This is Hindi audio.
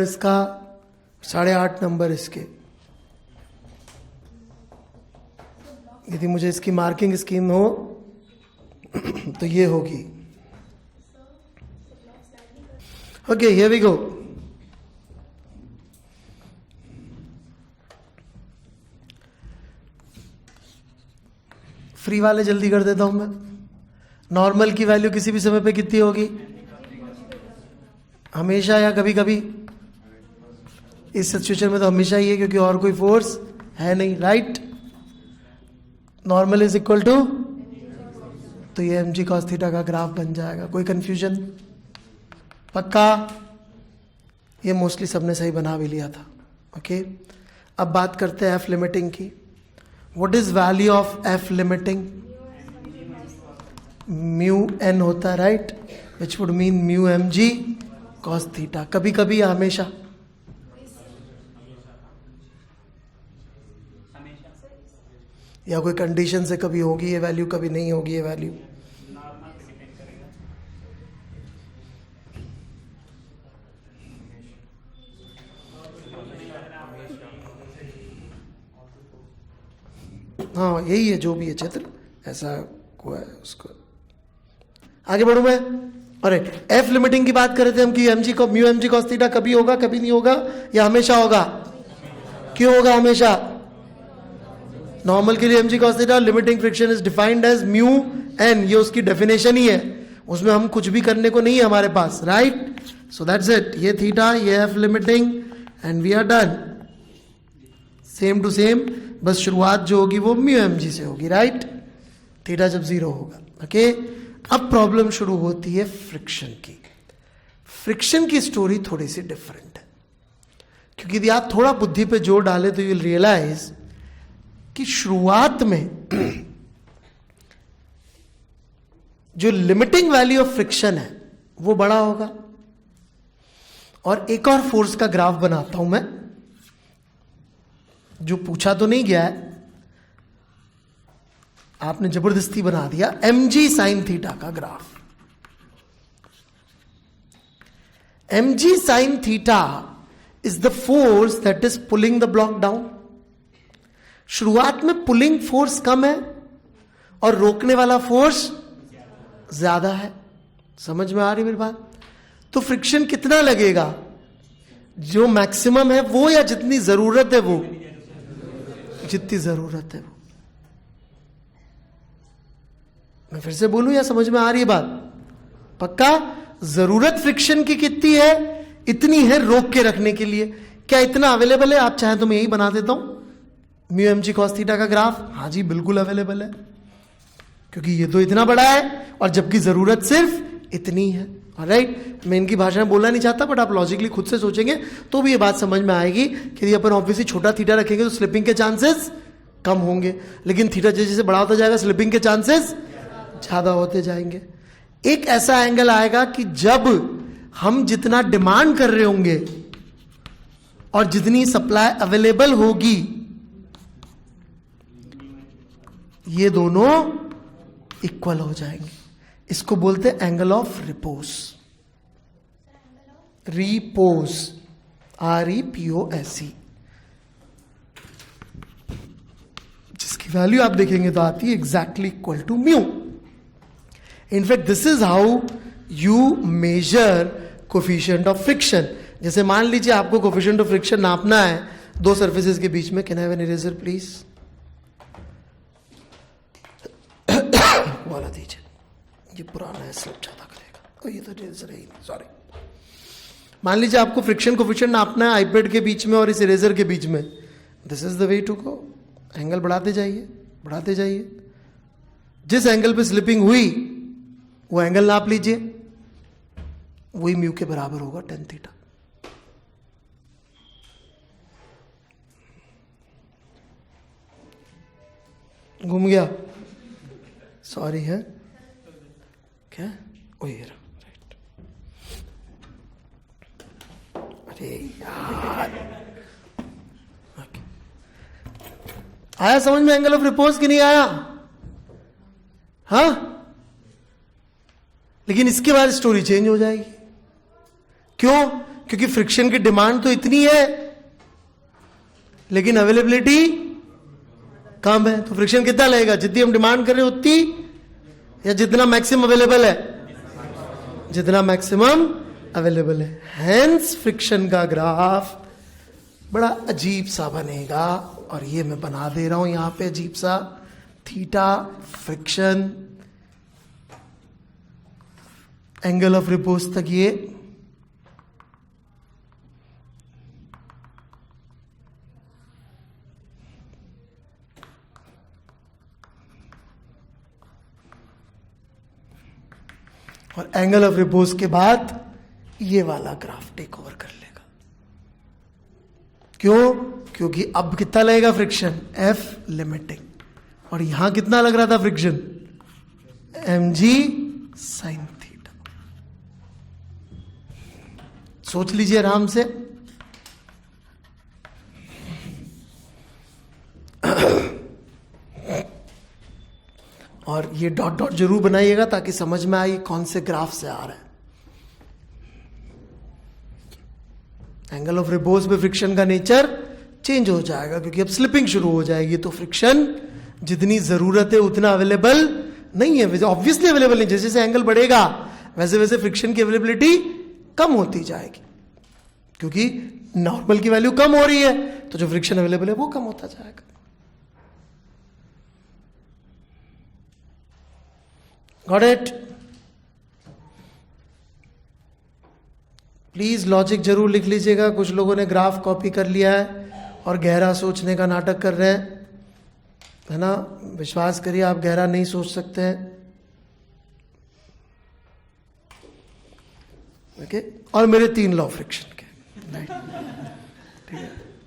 इसका 8.5 नंबर इसके। यदि मुझे इसकी मार्किंग स्कीम हो तो ये होगी। Okay, here we go. Free वाले जल्दी कर देता हूं मैं। नॉर्मल की वैल्यू किसी भी समय पे कितनी होगी? हमेशा या कभी कभी? इस सिचुएशन में तो हमेशा ही है, क्योंकि और कोई फोर्स है नहीं, right? Normal is equal to, तो ये mg cos थीटा का ग्राफ बन जाएगा। कोई कंफ्यूजन? पक्का? ये मोस्टली सबने सही बना भी लिया था। ओके, अब बात करते हैं एफ लिमिटिंग की। What is value of F limiting? Mu N होता है, right? Which would mean mu mg cos theta. कभी कभी या हमेशा? या कोई कंडीशन से कभी होगी ये वैल्यू, कभी नहीं होगी ये वैल्यू? हाँ, यही है जो भी है चित्र, ऐसा हुआ है उसको। आगे बढ़ू मैं। अरे एफ लिमिटिंग की बात कर रहे थे हम कि mg को म्यू mg cos थीटा कभी होगा, कभी नहीं होगा, या हमेशा होगा? क्यों होगा हमेशा? नॉर्मल के लिए mg cos theta, limiting friction is defined as mu N, ये उसकी डेफिनेशन ही है, उसमें हम कुछ भी करने को नहीं है हमारे पास, राइट? So that's it. ये थीटा, ये F limiting, and we are done. Same to same, बस शुरुआत जो होगी वो म्यू mg से होगी, राइट? थीटा जब 0 होगा। ओके, अब प्रॉब्लम शुरू होती है फ्रिक्शन की। फ्रिक्शन की स्टोरी थोड़ी सी डिफरेंट है, क्योंकि यदि आप थोड़ा बुद्धि पे जोर डाले तो यू विल रियलाइज कि शुरुआत में जो लिमिटिंग वैल्यू ऑफ फ्रिक्शन है वो बड़ा होगा। और एक और फोर्स का ग्राफ बनाता हूं मैं, जो पूछा तो नहीं गया है, आपने जबरदस्ती बना दिया, mg sin थीटा का graph. mg sin theta is the force that is pulling the block down. शुरुआत में पुलिंग फोर्स कम है और रोकने वाला फोर्स ज्यादा है। समझ में आ रही मेरी बात? तो फ्रिक्शन कितना लगेगा? जो मैक्सिमम है वो, या जितनी जरूरत है वो? जितनी जरूरत है वो। मैं फिर से बोलूं या समझ में आ रही है बात? पक्का? जरूरत फ्रिक्शन की कितनी है? इतनी है रोक के रखने के लिए। क्या इतना अवेलेबल है? आप चाहें तो मैं यही बना देता हूं, म्यू mg cos थीटा का ग्राफ। हाँ जी, बिल्कुल अवेलेबल है, क्योंकि ये तो इतना बड़ा है और जबकि जरूरत सिर्फ इतनी है। राइट? मैं इनकी भाषा में बोलना नहीं चाहता, बट आप लॉजिकली खुद से सोचेंगे तो भी ये बात समझ में आएगी कि यदि अपन ऑब्वियसली छोटा थीटा रखेंगे तो स्लिपिंग के चांसेस कम होंगे, लेकिन थीटा जैसे जैसे बड़ा होता जाएगा स्लिपिंग के चांसेस ज्यादा होते जाएंगे। एक ऐसा एंगल आएगा कि जब हम जितना डिमांड कर रहे होंगे और जितनी सप्लाई अवेलेबल होगी, ये दोनों इक्वल हो जाएंगे। इसको बोलते हैं angle of repose. Repose, REPOSE, जिसकी वैल्यू आप देखेंगे तो आती है exactly equal to mu. In fact this is how you measure coefficient of friction. जैसे मान लीजिए आपको कोफिशिएंट ऑफ फ्रिक्शन नापना है दो सरफेसेस के बीच में। Can I have an eraser please? वाला दीजिए, ये पुराना है, स्लिप ज्यादा करेगा। ये तो इरेजर है ही नहीं, सॉरी। मान लीजिए आपको फ्रिक्शन कोफिशिएंट नापना है आईपैड के बीच में और इस इरेजर के बीच में। This is the way to go. Angle बढ़ाते जाइए, बढ़ाते जाइए। जिस एंगल पे स्लिपिंग हुई वो एंगल नाप लीजिए, वही म्यू के बराबर होगा tan थीटा। घूम गया, सॉरी है क्या? ओ ये राइट। अरे यार, आया समझ में एंगल ऑफ रिपोज कि नहीं आया? हाँ, लेकिन इसके बाद स्टोरी चेंज हो जाएगी। क्यों? क्योंकि फ्रिक्शन की डिमांड तो इतनी है लेकिन अवेलेबिलिटी कम है, तो फ्रिक्शन कितना लगेगा? जितनी हम डिमांड कर रहे हैं उतनी, या जितना मैक्सिमम अवेलेबल है? जितना मैक्सिमम अवेलेबल है। हेंस फ्रिक्शन का ग्राफ बड़ा अजीब सा बनेगा, और ये मैं बना दे रहा हूं यहां पे अजीब सा, theta friction, angle of repose तक ये और एंगल ऑफ रिपोज के बाद ये वाला ग्राफ टेक ओवर कर लेगा। क्यों? क्योंकि अब कितना लगेगा फ्रिक्शन? एफ लिमिटिंग, और यहां कितना लग रहा था फ्रिक्शन? mg sin theta. सोच लीजिए आराम से। और ये डॉट डॉट जरूर बनाइएगा ताकि समझ में आए कौन से ग्राफ से आ रहा है। एंगल ऑफ रिपोज पे फ्रिक्शन का नेचर चेंज हो जाएगा क्योंकि अब स्लिपिंग शुरू हो जाएगी, तो फ्रिक्शन जितनी जरूरत है उतना अवेलेबल नहीं है, ऑब्वियसली अवेलेबल नहीं। जैसे जैसे एंगल बढ़ेगा वैसे वैसे फ्रिक्शन की अवेलेबिलिटी कम होती जाएगी, क्योंकि नॉर्मल की वैल्यू कम हो रही है तो जो फ्रिक्शन अवेलेबल है वो कम होता जाएगा। Got it? प्लीज लॉजिक जरूर लिख लीजिएगा। कुछ लोगों ने ग्राफ कॉपी कर लिया है और गहरा सोचने का नाटक कर रहे हैं, है ना? विश्वास करिए आप गहरा नहीं सोच सकते हैं। ओके, और मेरे 3 लॉ फ्रिक्शन के, ठीक है।